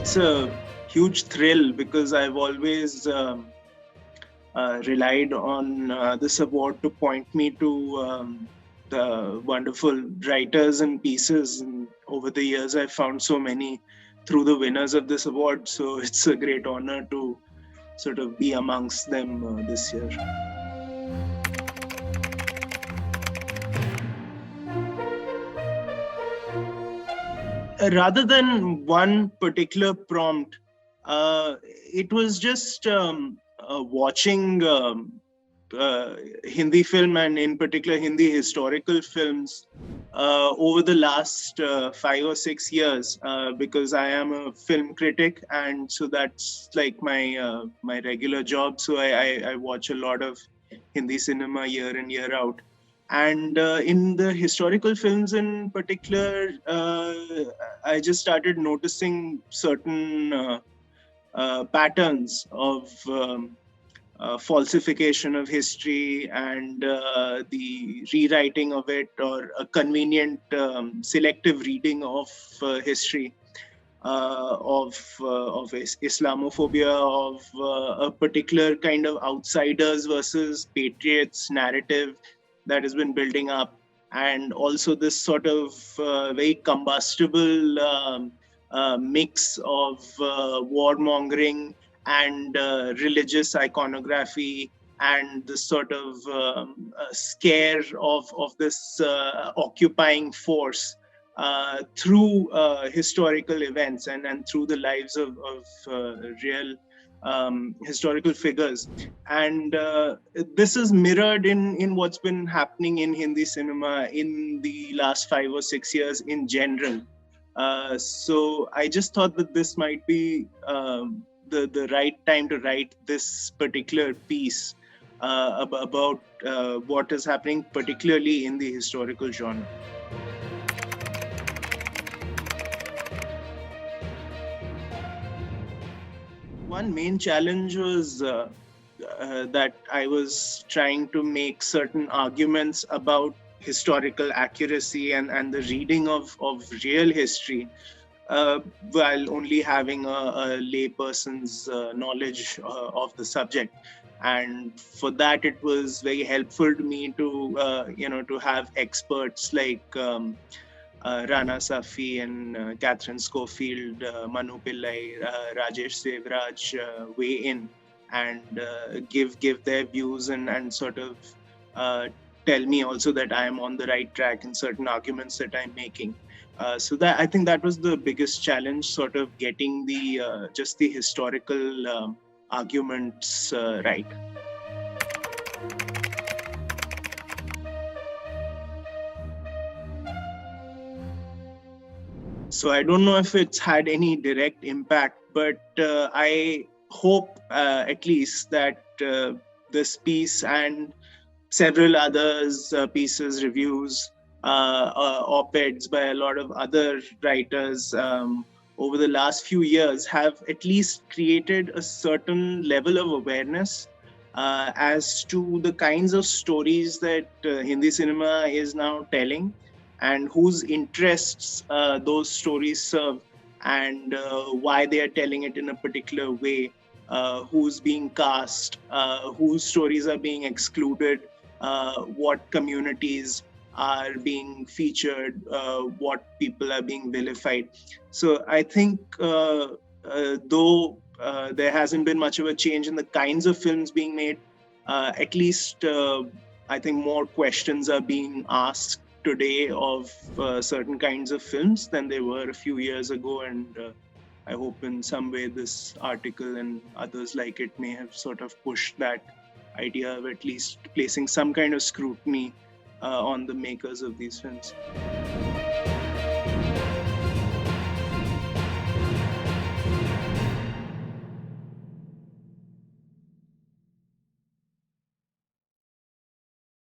It's a huge thrill because I've always relied on this award to point me to the wonderful writers and pieces. And over the years, I've found so many through the winners of this award. So it's a great honor to sort of be amongst them this year. Rather than one particular prompt, it was just watching Hindi film and in particular Hindi historical films over the last 5 or 6 years because I am a film critic, and so that's like my regular job. So I watch a lot of Hindi cinema year in year out. And in the historical films in particular, I just started noticing certain patterns of falsification of history and the rewriting of it, or a convenient selective reading of history, of Islamophobia, of a particular kind of outsiders versus patriots narrative that has been building up, and also this sort of very combustible mix of warmongering and religious iconography, and the sort of scare of this occupying force through historical events and through the lives of real historical figures. And this is mirrored in what's been happening in Hindi cinema in the last 5 or 6 years in general. So I just thought that this might be the right time to write this particular piece about what is happening, particularly in the historical genre. One main challenge was that I was trying to make certain arguments about historical accuracy and the reading of real history while only having a layperson's knowledge of the subject. And for that, it was very helpful to me to have experts like Rana Safi and Catherine Schofield, Manu Pillai, Rajesh Sevraj weigh in and give their views and sort of tell me also that I am on the right track in certain arguments that I'm making. So that I think that was the biggest challenge, sort of getting the just the historical arguments right. So I don't know if it's had any direct impact, but I hope at least that this piece and several others, pieces, reviews, op-eds by a lot of other writers over the last few years have at least created a certain level of awareness as to the kinds of stories that Hindi cinema is now telling, and whose interests those stories serve, and why they are telling it in a particular way, who's being cast, whose stories are being excluded, what communities are being featured, what people are being vilified. So I think though there hasn't been much of a change in the kinds of films being made, at least I think more questions are being asked today of certain kinds of films than they were a few years ago. And I hope in some way this article and others like it may have sort of pushed that idea of at least placing some kind of scrutiny on the makers of these films.